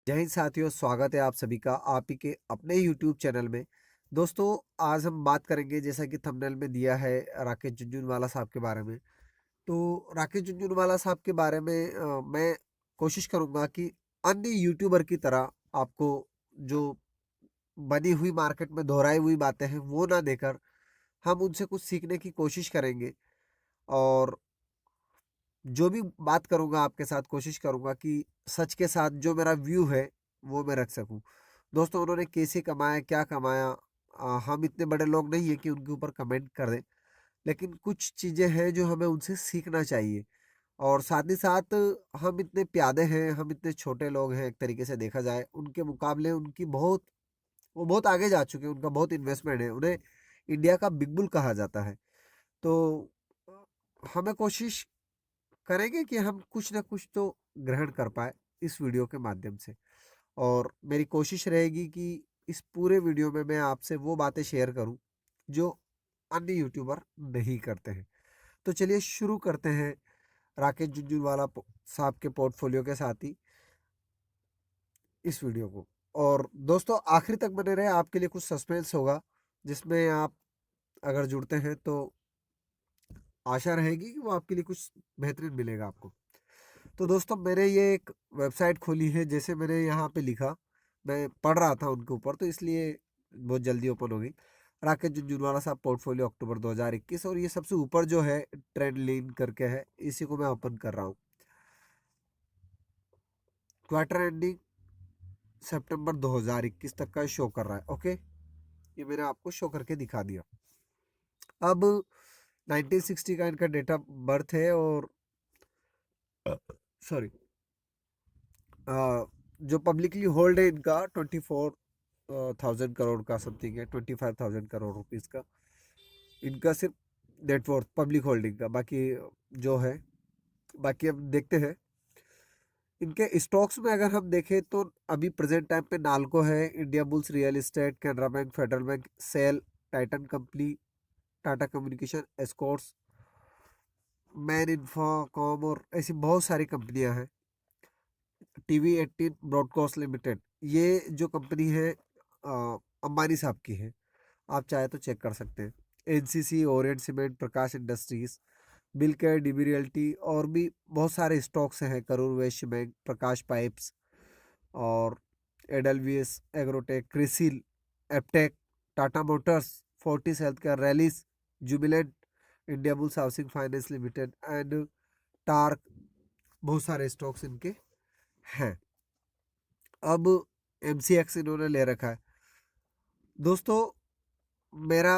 जय हिंद साथियों, स्वागत है आप सभी का आप ही के अपने यूट्यूब चैनल में। दोस्तों, आज हम बात करेंगे जैसा कि थंबनेल में दिया है राकेश झुनझुनवाला साहब के बारे में। तो राकेश झुनझुनवाला साहब के बारे में मैं कोशिश करूंगा कि अन्य यूट्यूबर की तरह आपको जो बनी हुई मार्केट में दोहराई हुई बातें हैं वो ना देकर हम उनसे कुछ सीखने की कोशिश करेंगे। और जो भी बात करूंगा आपके साथ कोशिश करूंगा कि सच के साथ जो मेरा व्यू है वो मैं रख सकूं। दोस्तों, उन्होंने कैसे कमाया, क्या कमाया, हम इतने बड़े लोग नहीं है कि उनके ऊपर कमेंट कर दें, लेकिन कुछ चीजें हैं जो हमें उनसे सीखना चाहिए। और साथ ही साथ हम इतने प्यादे हैं, हम इतने छोटे लोग हैं, एक तरीके से देखा जाए उनके मुकाबले उनकी बहुत वो बहुत आगे जा चुके हैं, उनका बहुत इन्वेस्टमेंट है, उन्हें इंडिया का बिग बुल कहा जाता है। तो हमें कोशिश करेंगे कि हम कुछ ना कुछ तो ग्रहण कर पाए इस वीडियो के माध्यम से। और मेरी कोशिश रहेगी कि इस पूरे वीडियो में मैं आपसे वो बातें शेयर करूं जो अन्य यूट्यूबर नहीं करते हैं। तो चलिए शुरू करते हैं राकेश झुनझुनवाला साहब के पोर्टफोलियो के साथ ही इस वीडियो को। और दोस्तों, आखिर तक बने रहे, आपके लिए कुछ सस्पेंस होगा जिसमें आप अगर जुड़ते हैं तो आशा रहेगी कि वो आपके लिए कुछ बेहतरीन मिलेगा आपको। तो दोस्तों, मैंने ये एक वेबसाइट खोली है, जैसे मैंने यहाँ पे लिखा, मैं पढ़ रहा था उनके ऊपर तो इसलिए बहुत जल्दी ओपन हो गई। राकेश झुनझुनवाला साहब पोर्टफोलियो अक्टूबर 2021, और ये सबसे ऊपर जो है ट्रेंड लीन करके है, इसी को मैं ओपन कर रहा हूँ। क्वार्टर एंडिंग सितंबर 2021 तक का शो कर रहा है। ओके, ये मैंने आपको शो करके दिखा दिया। अब 1960 का इनका डेट ऑफ बर्थ है, और सॉरी, जो पब्लिकली होल्ड है इनका 24,000 करोड़ का समथिंग है, 25,000 करोड़ रुपीज का इनका सिर्फ नेटवर्थ पब्लिक होल्डिंग का। बाकी जो है, बाकी अब देखते हैं इनके स्टॉक्स में। अगर हम देखें तो अभी प्रेजेंट टाइम पे नाल्को है, Indiabulls real estate, Canara bank, Federal bank, SAIL, Titan company, Tata communication, Escorts, Man Infocom, और ऐसी बहुत सारी कंपनियां हैं। टीवी 18 ब्रॉडकास्ट लिमिटेड, ये जो कंपनी है अंबानी साहब की है, आप चाहे तो चेक कर सकते हैं। एनसीसी, ओरिएंट सीमेंट, प्रकाश इंडस्ट्रीज, बिलकेयर, डीबी रियल्टी, और भी बहुत सारे स्टॉक्स हैं, करूर वैश्य बैंक, प्रकाश पाइप्स, और एडलवीएस एग्रोटेक, क्रिसिल, एपटेक, टाटा मोटर्स, फोर्टिस हेल्थ केयर, रैलिस, जुबिलेंट, इंडिया बुल्स हाउसिंग फाइनेंस लिमिटेड एंड टार्क, बहुत सारे स्टॉक्स इनके हैं। अब एमसीएक्स इन्होंने ले रखा है। दोस्तों, मेरा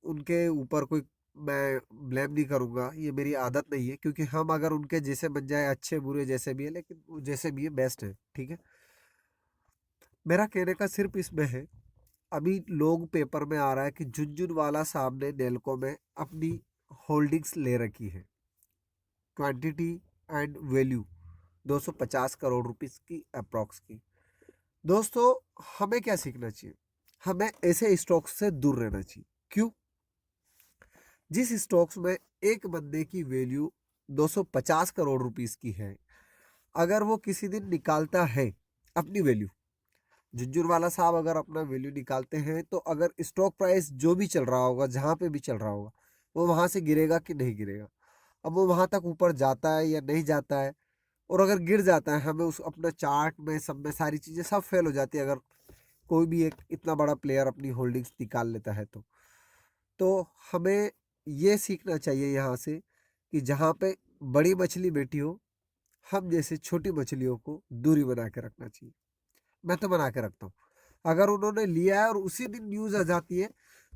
उनके ऊपर कोई मैं ब्लेम नहीं करूंगा, ये मेरी आदत नहीं है, क्योंकि हम अगर उनके जैसे बन जाए, अच्छे बुरे जैसे भी है, लेकिन वो जैसे भी है बेस्ट है, ठीक है। मेरा कहने का सिर्फ इसमें है, अभी लोग पेपर में आ रहा है कि झुनझुनवाला साहब ने नेल्को में अपनी होल्डिंग्स ले रखी है, quantity and value 250 crore rupees की अप्रॉक्स की। दोस्तों, हमें क्या सीखना चाहिए? हमें ऐसे स्टॉक्स से दूर रहना चाहिए। क्यों? जिस स्टॉक्स में एक बंदे की वैल्यू 250 करोड़ रुपीस की है, अगर वो किसी दिन निकालता है अपनी वैल्यू, झुंझुनवाला साहब अगर अपना वैल्यू निकालते हैं, तो अगर स्टॉक प्राइस जो भी चल रहा होगा, जहां पे भी चल रहा होगा, वो वहां से गिरेगा कि नहीं गिरेगा। अब वो वहां तक ऊपर जाता है या नहीं जाता है, और अगर गिर जाता है, हमें उस अपना चार्ट में सब में सारी चीजें सब फेल हो जाती है, अगर कोई भी एक इतना बड़ा प्लेयर अपनी होल्डिंग्स निकाल लेता है तो हमें ये सीखना चाहिए यहाँ से कि जहाँ पे बड़ी मछली बैठी हो, हम जैसे छोटी मछलियों को दूरी बना के रखना चाहिए। मैं तो बना के रखता हूँ। अगर उन्होंने लिया है और उसी दिन न्यूज आ जाती है,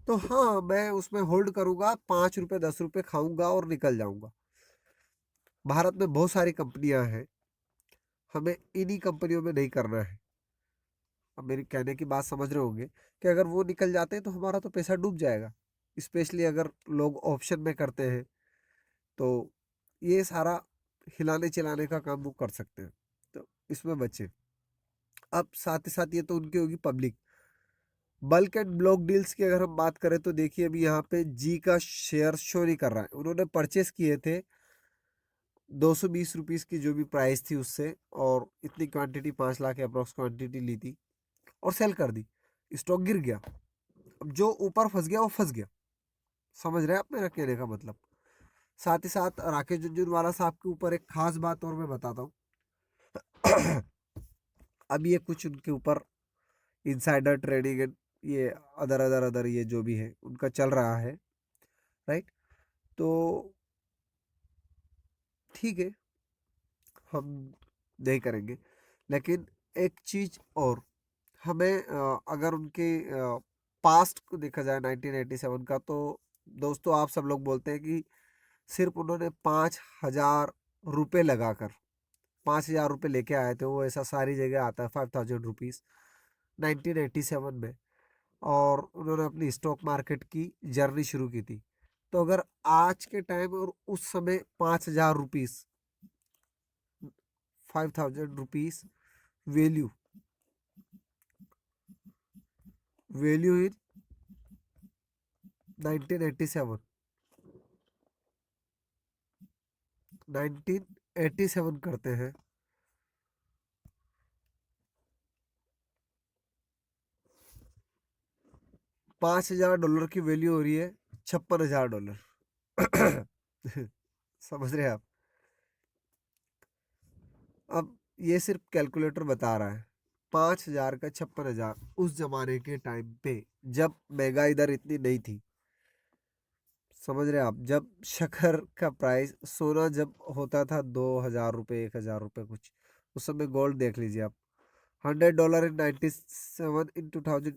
तो हाँ, मैं उसमें होल्ड करूंगा, 5 रुपए 10 रुपए खाऊंगा और निकल जाऊंगा। भारत में बहुत सारी कंपनियां हैं, हमें इन्हीं कंपनियों में नहीं करना है। अब मेरी कहने की बात समझ रहे होंगे कि अगर वो निकल जाते हैं तो हमारा तो पैसा डूब जाएगा। स्पेशली अगर लोग ऑप्शन में करते हैं, तो ये सारा हिलाने चलाने का काम वो कर सकते हैं, तो इसमें बचे। अब साथ ही साथ ये तो उनकी होगी public. Bulk and block deals की अगर हम बात करें तो देखिए, अभी यहाँ पे जी का शेयर शो नहीं कर रहा है। उन्होंने परचेस किए थे 220 रुपीज़ की जो भी प्राइस थी उससे, और इतनी क्वांटिटी 5 लाख अप्रोक्स क्वांटिटी ली थी और सेल कर दी। स्टॉक गिर गया। अब जो ऊपर फंस गया वो फंस गया। समझ रहे हैं आप मेरा कहने का मतलब। साथ ही साथ राकेश झुनझुनवाला साहब के ऊपर एक खास बात और मैं बताता हूँ। अब ये कुछ उनके ऊपर इनसाइडर ट्रेडिंग एंड ये अदर अदर अदर ये जो भी है उनका चल रहा है, राइट। तो ठीक है, हम नहीं करेंगे, लेकिन एक चीज और हमें अगर उनके पास्ट को देखा जाए 1987 का, तो दोस्तों आप सब लोग बोलते हैं कि सिर्फ उन्होंने 5,000 रुपये लगाकर 5,000 रुपये लेके आए थे। वो ऐसा सारी जगह आता है 5,000 रुपीज़ 1987 में, और उन्होंने अपनी स्टॉक मार्केट की जर्नी शुरू की थी। तो अगर आज के टाइम और उस समय 5,000 rupees 5,000 rupees value value in 1987 1987 करते हैं, 5,000 डॉलर की वैल्यू हो रही है $56,000। समझ रहे हैं आप। अब ये सिर्फ कैलकुलेटर बता रहा है 5,000 का 56,000 उस जमाने के टाइम पे, जब महंगाई दर इतनी नहीं थी। समझ रहे हैं आप। जब शक्कर का प्राइस, सोना जब होता था 2,000 रुपये 1,000 रुपये कुछ, उस समय गोल्ड देख लीजिए आप। $100 इन 97 इन 2000,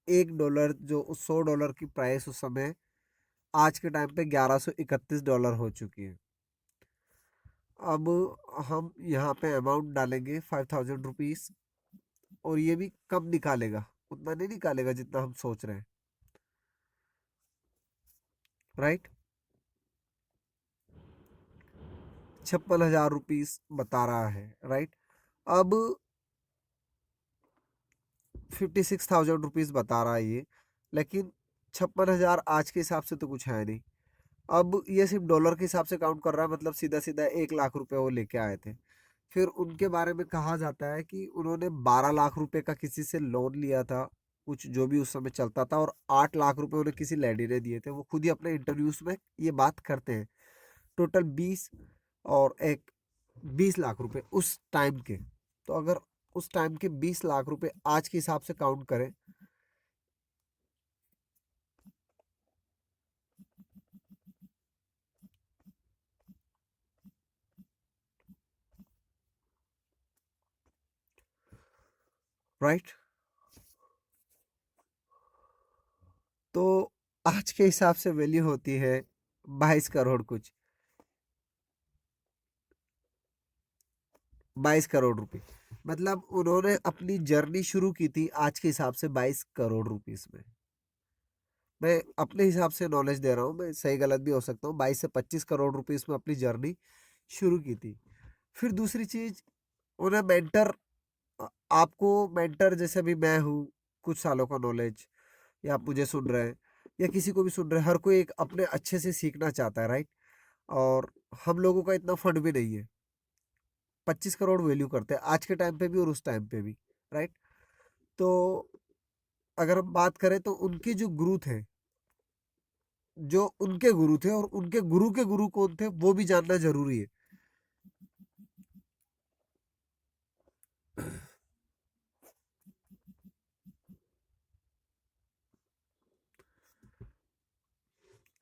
$1 जो $100 की प्राइस उस समय, आज के टाइम पे $1,131 हो चुकी है। अब हम यहाँ पे अमाउंट डालेंगे 5,000 रुपीज़, और ये भी कम निकालेगा, उतना नहीं निकालेगा जितना हम सोच रहे हैं, राइट। 56,000 रुपीज़ बता रहा है, राइट। अब 56,000 रुपीज़ बता रहा है ये, लेकिन 56,000 आज के हिसाब से तो कुछ है नहीं। अब ये सिर्फ डॉलर के हिसाब से काउंट कर रहा है, मतलब सीधा सीधा 1 लाख रुपए वो लेके आए थे। फिर उनके बारे में कहा जाता है कि उन्होंने 12 लाख रुपए का किसी से लोन लिया था, कुछ जो भी उस समय चलता था, और 8 लाख रुपए उन्हें किसी लेडी ने दिए थे। वो खुद ही अपने इंटरव्यूज में ये बात करते हैं। टोटल 20 और एक 20 लाख रुपए उस टाइम के। तो अगर उस टाइम के 20 लाख रुपए आज के हिसाब से काउंट करें, राइट, तो आज के हिसाब से वैल्यू होती है 22 करोड़ कुछ, 22 करोड़ रुपए। मतलब उन्होंने अपनी जर्नी शुरू की थी आज के हिसाब से 22 करोड़ रुपीस में। मैं अपने हिसाब से नॉलेज दे रहा हूँ, मैं सही गलत भी हो सकता हूँ। 22 से 25 करोड़ रुपीस में अपनी जर्नी शुरू की थी। फिर दूसरी चीज, उन्हें मेंटर, आपको मेंटर जैसे भी मैं हूँ, कुछ सालों का नॉलेज, या आप मुझे सुन रहे हैं, या किसी को भी सुन रहे हैं, हर कोई एक अपने अच्छे से सीखना चाहता है, राइट। और हम लोगों का इतना फंड भी नहीं है। 25 करोड़ वैल्यू करते हैं आज के टाइम पे भी और उस टाइम पे भी, राइट। तो अगर हम बात करें तो उनके जो गुरु थे, जो उनके गुरु थे, और उनके गुरु के गुरु कौन थे वो भी जानना जरूरी है।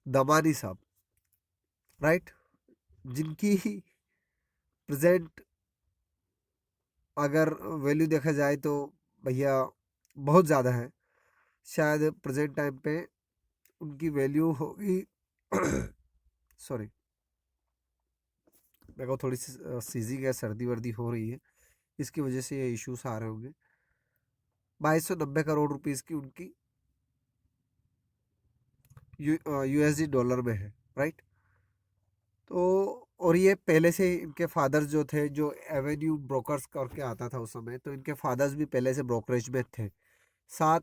दमानी साहब, राइट, जिनकी प्रेजेंट अगर वैल्यू देखा जाए तो भैया बहुत ज़्यादा है। शायद प्रेजेंट टाइम पे उनकी वैल्यू होगी सॉरी, मेरे को थोड़ी सी सीजिंग है, सर्दी वर्दी हो रही है, इसकी वजह से ये इश्यूज आ रहे होंगे। 2,290 करोड़ रुपीस की उनकी यूएसडी डॉलर में है, राइट। तो और ये पहले से इनके फादर्स जो थे, जो एवेन्यू ब्रोकर्स करके आता था उस समय, तो इनके फादर्स भी पहले से ब्रोकरेज में थे। साथ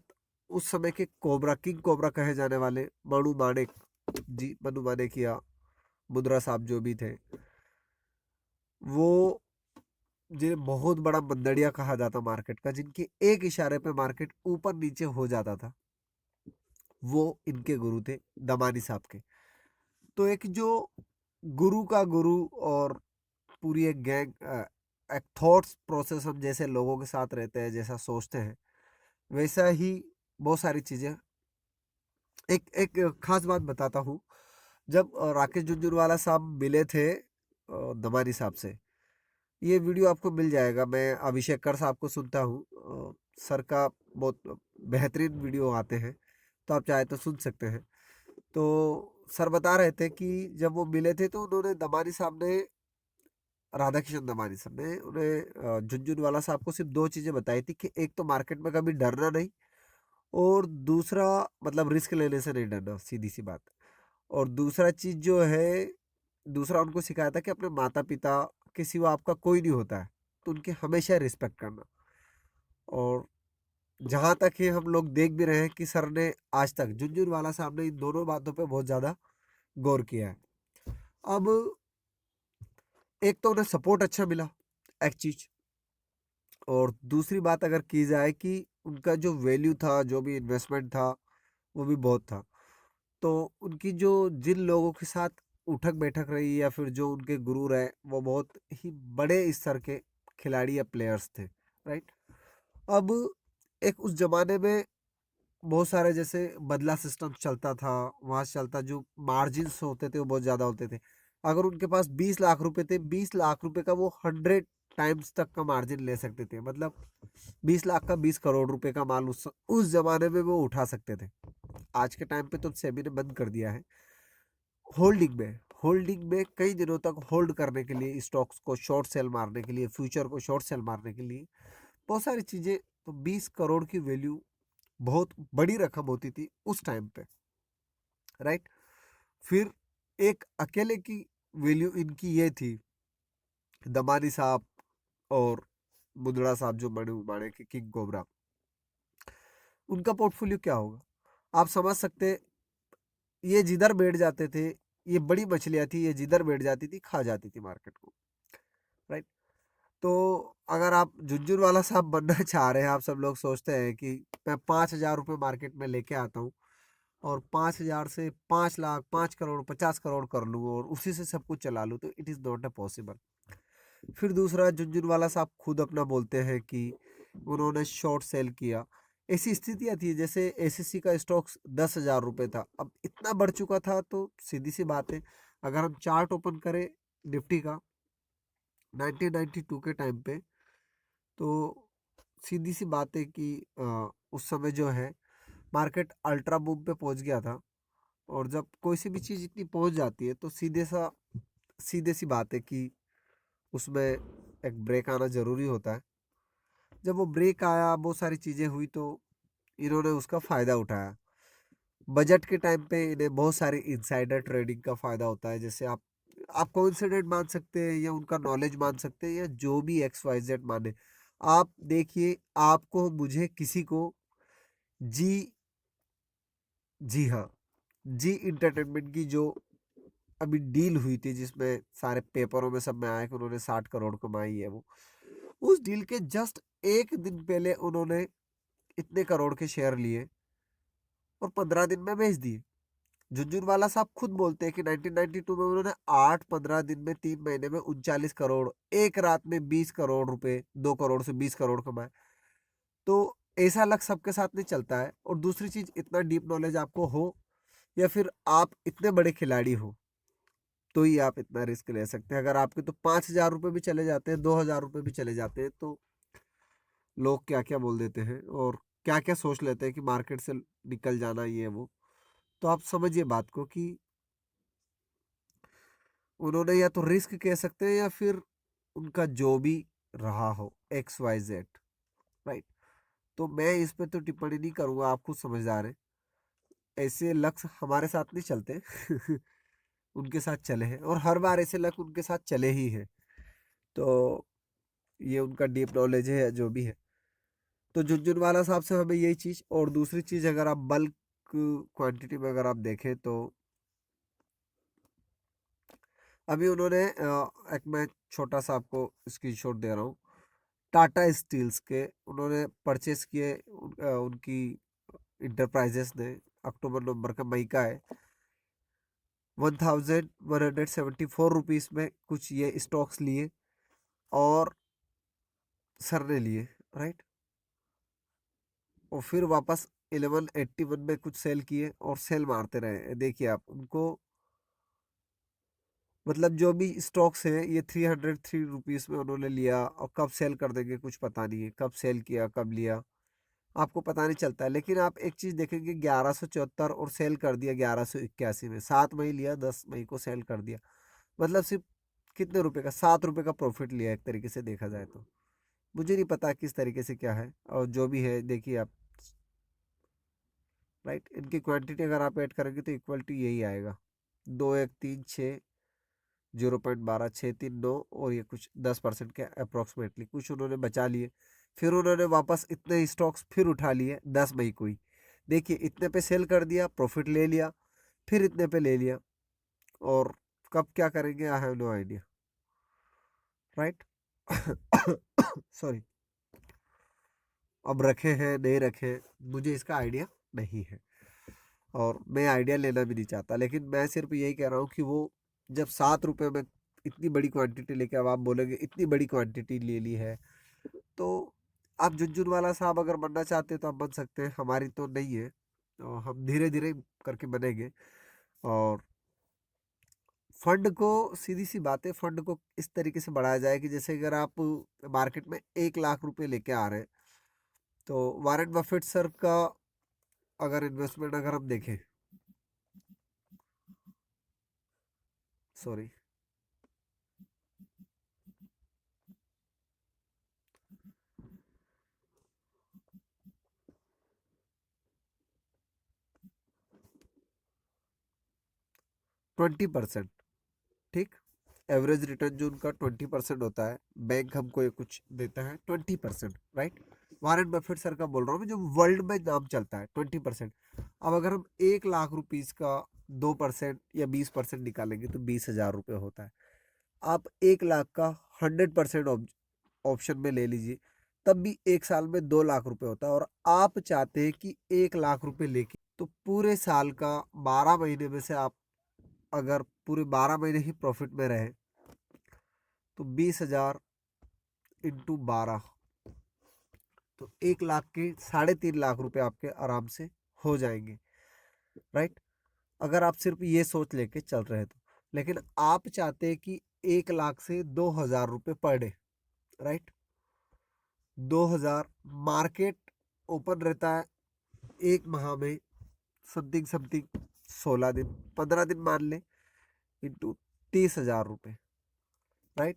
उस समय के कोबरा किंग कोबरा कहे जाने वाले मनु माणिक जी, मनु माणिक या मुद्रा साहब जो भी थे, वो जिन्हें बहुत बड़ा मंदड़िया कहा जाता मार्केट का, जिनके एक इशारे पे मार्केट ऊपर नीचे हो जाता था, वो इनके गुरु थे, दमानी साहब के। तो एक जो गुरु का गुरु, और पूरी एक गैंग, एक थॉट्स प्रोसेस, हम जैसे लोगों के साथ रहते हैं, जैसा सोचते हैं, वैसा ही बहुत सारी चीजें। एक एक खास बात बताता हूँ। जब राकेश झुंझुनवाला साहब मिले थे दमानी साहब से, ये वीडियो आपको मिल जाएगा, मैं अभिषेक कर साहब को सुनता हूँ, सर का बहुत बेहतरीन वीडियो आते हैं, तो आप चाहे तो सुन सकते हैं। तो सर बता रहे थे कि जब वो मिले थे तो उन्होंने दमानी साहब ने, राधा किशन दमानी साहब ने उन्हें, झुनझुनवाला साहब को सिर्फ दो चीजें बताई थी कि एक तो मार्केट में कभी डरना नहीं, और दूसरा मतलब रिस्क लेने से नहीं डरना, सीधी सी बात। और दूसरा चीज जो है, दूसरा उनको सिखाया था कि अपने माता पिता के सिवा आपका कोई नहीं होता है, तो उनकी हमेशा रिस्पेक्ट करना। और जहां तक ये हम लोग देख भी रहे हैं कि सर ने आज तक, झुनझुनवाला साहब ने इन दोनों बातों पे बहुत ज्यादा गौर किया है। अब एक तो उन्हें सपोर्ट अच्छा मिला, एक चीज, और दूसरी बात अगर की जाए कि उनका जो वैल्यू था, जो भी इन्वेस्टमेंट था, वो भी बहुत था। तो उनकी जो, जिन लोगों के साथ उठक बैठक रही, या फिर जो उनके गुरु रहे, वो बहुत ही बड़े स्तर के खिलाड़ी या प्लेयर्स थे, राइट। अब एक उस जमाने में बहुत सारे जैसे बदला सिस्टम चलता था, वहां से चलता, जो मार्जिन्स होते थे वो बहुत ज्यादा होते थे। अगर उनके पास 20 लाख रुपए थे, 20 लाख रुपए का वो 100 टाइम्स तक का मार्जिन ले सकते थे, मतलब 20 लाख का 20 करोड़ रुपए का माल उस जमाने में वो उठा सकते थे। आज के टाइम पे तो सेबी ने बंद कर दिया है। होल्डिंग में कई दिनों तक होल्ड करने के लिए, स्टॉक्स को शॉर्ट सेल मारने के लिए, फ्यूचर को शॉर्ट सेल मारने के लिए, बहुत सारी चीजें। तो 20 करोड़ की वैल्यू बहुत बड़ी रकम होती थी उस टाइम पे, राइट। फिर एक अकेले की वैल्यू इनकी ये थी, दमानी साहब और मुंदड़ा साहब, जो बड़े उमाड़े के किंग कोबरा, उनका पोर्टफोलियो क्या होगा आप समझ सकते। ये जिधर बैठ जाते थे, ये बड़ी मछलियां थी, ये जिधर बैठ जाती थी खा जाती थी मार्केट को, राइट। तो अगर आप झुंझुनवाला साहब बनना चाह रहे हैं, आप सब लोग सोचते हैं कि मैं 5,000 रुपये मार्केट में लेके आता हूँ, और 5,000 से 5 लाख, 5 करोड़, 50 करोड़ कर लूँ, और उसी से सब कुछ चला लूँ, तो it is not a possible. फिर दूसरा, झुनझुनवाला साहब खुद अपना बोलते हैं कि उन्होंने शॉर्ट सेल किया। ऐसी स्थितियां थी जैसे एसएससी का स्टॉक 10,000 रुपये था, अब इतना बढ़ चुका था, तो सीधी सी बात है, अगर हम चार्ट ओपन करें निफ्टी का 1992 के टाइम पे, तो सीधी सी बात है कि उस समय जो है मार्केट अल्ट्रा बूम पे पहुंच गया था। और जब कोई सी भी चीज़ इतनी पहुंच जाती है, तो सीधे सी बात है कि उसमें एक ब्रेक आना ज़रूरी होता है। जब वो ब्रेक आया, बहुत सारी चीज़ें हुई, तो इन्होंने उसका फ़ायदा उठाया। बजट के टाइम पे इन्हें बहुत सारी इनसाइडर ट्रेडिंग का फ़ायदा होता है, जैसे आप कोइंसिडेंट मान सकते हैं, या उनका नॉलेज मान सकते हैं, या जो भी एक्स वाई जेड माने। आप देखिए, आपको, मुझे, किसी को, जी, जी हाँ, जी इंटरटेनमेंट की जो अभी डील हुई थी, जिसमें सारे पेपरों में सब में आया कि उन्होंने 60 करोड़ कमाई है, वो उस डील के जस्ट एक दिन पहले उन्होंने इतने करोड़ के शेयर लिए, और 15 दिन में बेच दिए। झुनझुनवाला साहब खुद बोलते हैं कि 1992 में उन्होंने 8-15 दिन में, 3 महीने में 39 करोड़, एक रात में 20 करोड़ रुपए, 2 करोड़ से 20 करोड़ कमाए। तो ऐसा लक सबके साथ नहीं चलता है। और दूसरी चीज, इतना डीप नॉलेज आपको हो, या फिर आप इतने बड़े खिलाड़ी हो, तो ही आप इतना रिस्क ले सकते हैं। अगर आपके तो 5,000 रुपये भी चले जाते हैं, 2,000 रुपये भी चले जाते हैं, तो लोग क्या क्या बोल देते हैं, और क्या क्या सोच लेते हैं कि मार्केट से निकल जाना, ये वो। तो आप समझिए बात को कि उन्होंने या तो रिस्क कह सकते हैं, या फिर उनका जो भी रहा हो, एक्स वाई जेड, राइट। तो मैं इस पे तो टिप्पणी नहीं करूंगा, आप खुद समझदार हैं। ऐसे लक्ष्य हमारे साथ नहीं चलते। उनके साथ चले हैं, और हर बार ऐसे लक्ष्य उनके साथ चले ही हैं। तो ये उनका डीप नॉलेज है, या जो भी है। तो झुनझुनवाला साहब से हमें यही चीज़, और दूसरी चीज़, अगर आप बल्क क्वांटिटी में अगर आप देखें, तो अभी उन्होंने एक मैं छोटा सा आपको स्क्रीनशॉट दे रहा हूँ। टाटा स्टील्स के उन्होंने परचेस किए, उनकी इंटरप्राइजेस ने, अक्टूबर नवंबर का, मई का है, 1174 रुपीज़ में कुछ ये स्टॉक्स लिए और सर ने लिए, राइट। और फिर वापस 1181 में कुछ सेल किए और सेल मारते रहे। देखिए आप उनको, मतलब जो भी स्टॉक्स हैं ये 303 रुपीज़ में उन्होंने लिया, और कब सेल कर देंगे कुछ पता नहीं है, कब सेल किया कब लिया आपको पता नहीं चलता है। लेकिन आप एक चीज़ देखेंगे, 1174 और सेल कर दिया 1181 में, 7 मई लिया, 10 मई को सेल कर दिया। मतलब सिर्फ कितने रुपए का, 7 रुपए का प्रॉफिट लिया एक तरीके से देखा जाए तो। मुझे नहीं पता किस तरीके से क्या है, और जो भी है देखिए आप, राइट। इनकी क्वांटिटी अगर आप ऐड करेंगे तो इक्वल टू यही आएगा, 2136, 0.12639, और ये कुछ 10% के अप्रोक्सीमेटली कुछ उन्होंने बचा लिए। फिर उन्होंने वापस इतने स्टॉक्स फिर उठा लिए 10 मई को ही। देखिए इतने पे सेल कर दिया, प्रॉफिट ले लिया, फिर इतने पे ले लिया, और कब क्या करेंगे I have no idea, right. Sorry. अब रखे हैं नहीं रखे, मुझे इसका आइडिया नहीं है, और मैं आइडिया लेना भी नहीं चाहता। लेकिन मैं सिर्फ यही कह रहा हूँ कि वो जब 7 रुपये में इतनी बड़ी क्वांटिटी लेके, अब आप बोलेंगे इतनी बड़ी क्वांटिटी ले ली है, तो आप झुनझुनवाला साहब अगर बनना चाहते हैं तो आप बन सकते हैं, हमारी तो नहीं है, तो हम धीरे धीरे करके बनेंगे। और फंड को, सीधी सी बात है, फंड को इस तरीके से बढ़ाया जाए कि जैसे अगर आप मार्केट में 1 लाख रुपए लेके आ रहे हैं, तो वारेन बफेट सर का अगर इन्वेस्टमेंट अगर हम देखें, सॉरी, 20%, ठीक। एवरेज रिटर्न जो उनका 20% होता है, बैंक हमको ये कुछ देता है 20%, राइट। वारेन बफेट सर का बोल रहा हूँ मैं, जो वर्ल्ड में नाम चलता है 20%। अब अगर हम 1 लाख रुपीज का 2% या 20% निकालेंगे तो 20,000 रुपये होता है। आप 1 लाख का 100% ऑप्शन में ले लीजिए, तब भी एक साल में 2 लाख रुपए होता है। और आप चाहते हैं कि 1 लाख रुपए लेके, तो पूरे साल का 12 महीने में से आप अगर पूरे 12 महीने ही प्रॉफिट में रहे, तो 20,000 इंटू 12, तो 1 लाख के 3.5 लाख रुपए आपके आराम से हो जाएंगे, राइट। अगर आप सिर्फ ये सोच लेके चल रहे हैं तो। लेकिन आप चाहते हैं कि 1 लाख से 2,000 रुपये per day, right. 2,000, market open रहता है एक माह में समथिंग समथिंग 16 दिन, 15 दिन मान ले, इंटू 30,000 रुपये, राइट।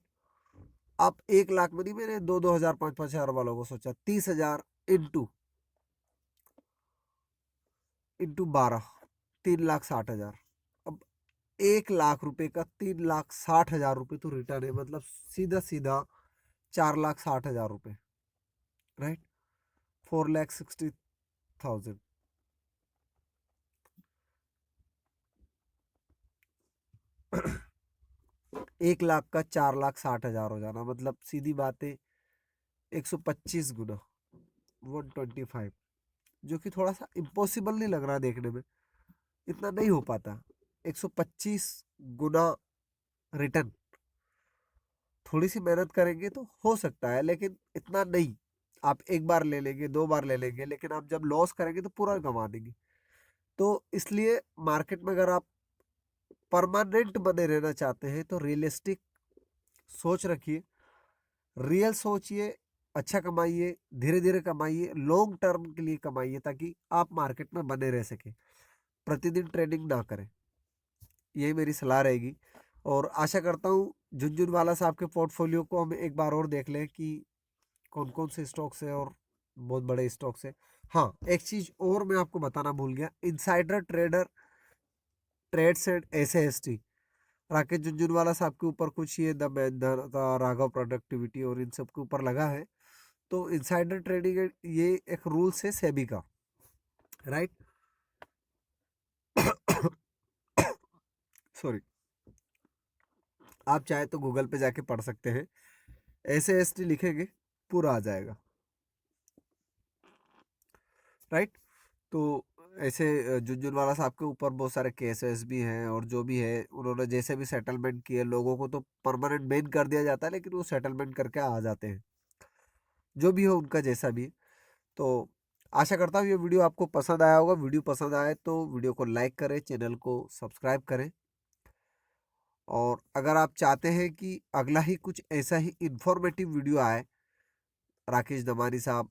आप 1 लाख में नहीं, मैंने 2-2 हजार 5-5 हजार वालों को सोचा, 30,000 इंटू इंटू 12, 3,60,000। अब 1 लाख रुपए का 3,60,000 रुपये तो रिटर्न है, मतलब सीधा सीधा 4,60,000 रुपये, राइट। 4,60,000। 1 लाख का 4,60,000 हो जाना, मतलब सीधी बात है 125 गुना, 125, जो कि थोड़ा सा इम्पॉसिबल नहीं लग रहा देखने में, इतना नहीं हो पाता। 125 गुना रिटर्न, थोड़ी सी मेहनत करेंगे तो हो सकता है, लेकिन इतना नहीं। आप एक बार ले लेंगे, 2 बार ले लेंगे, लेकिन आप जब लॉस करेंगे तो पूरा गंवा देंगे। तो इसलिए मार्केट में अगर आप परमानेंट बने रहना चाहते हैं तो रियलिस्टिक सोच रखिए, रियल सोचिए, अच्छा कमाइए, धीरे धीरे कमाइए, लॉन्ग टर्म के लिए कमाइए, ताकि आप मार्केट में बने रह सके, प्रतिदिन ट्रेडिंग ना करें। यही मेरी सलाह रहेगी। और आशा करता हूँ झुनझुनवाला साहब के पोर्टफोलियो को हम एक बार और देख लें कि कौन कौन से स्टॉक्स है, और बहुत बड़े स्टॉक्स है। हाँ, एक चीज और मैं आपको बताना भूल गया, insider trader trades and SAST, Rakesh Jhunjhunwala साहब के ऊपर कुछ ये द मैनर का, राघव प्रोडक्टिविटी और इन सब के ऊपर लगा है। तो इनसाइडर ट्रेडिंग ये एक रूल्स है सेबी का, राइट। सॉरी। आप चाहे तो गूगल पे जाके पढ़ सकते हैं। SAST लिखेंगे पूरा आ जाएगा, राइट। तो ऐसे झुनझुनवाला साहब के ऊपर बहुत सारे केसेस भी हैं, और जो भी है उन्होंने जैसे भी सेटलमेंट किए, लोगों को तो परमानेंट बैन कर दिया जाता है, लेकिन वो सेटलमेंट करके आ जाते हैं, जो भी हो उनका जैसा भी है। तो आशा करता हूँ ये वीडियो आपको पसंद आया होगा। वीडियो पसंद आए तो वीडियो को लाइक करें, चैनल को सब्सक्राइब करें, और अगर आप चाहते हैं कि अगला ही कुछ ऐसा ही इंफॉर्मेटिव वीडियो आए राकेश दमानी साहब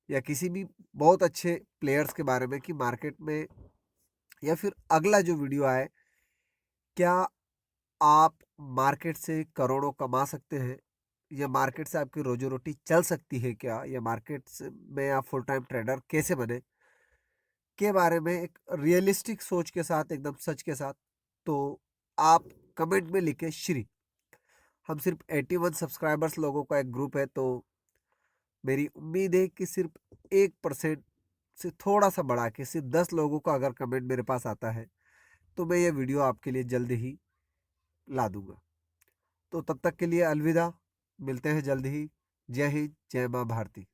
या किसी भी बहुत अच्छे प्लेयर्स के बारे में, कि मार्केट में, या फिर अगला जो वीडियो आए, क्या आप मार्केट से करोड़ों कमा सकते हैं, या मार्केट से आपकी रोजी रोटी चल सकती है क्या, या में आप फुल टाइम ट्रेडर कैसे बने, के बारे में एक रियलिस्टिक सोच के साथ, एकदम सच के साथ, तो आप कमेंट में लिखे श्री। हम सिर्फ 81 सब्सक्राइबर्स लोगों का एक ग्रुप है, तो मेरी उम्मीद है कि सिर्फ 1% से थोड़ा सा बढ़ा के सिर्फ 10 लोगों का अगर कमेंट मेरे पास आता है, तो मैं ये वीडियो आपके लिए जल्द ही ला दूंगा। तो तब तक के लिए अलविदा, मिलते हैं जल्द ही। जय हिंद, जय माँ भारती।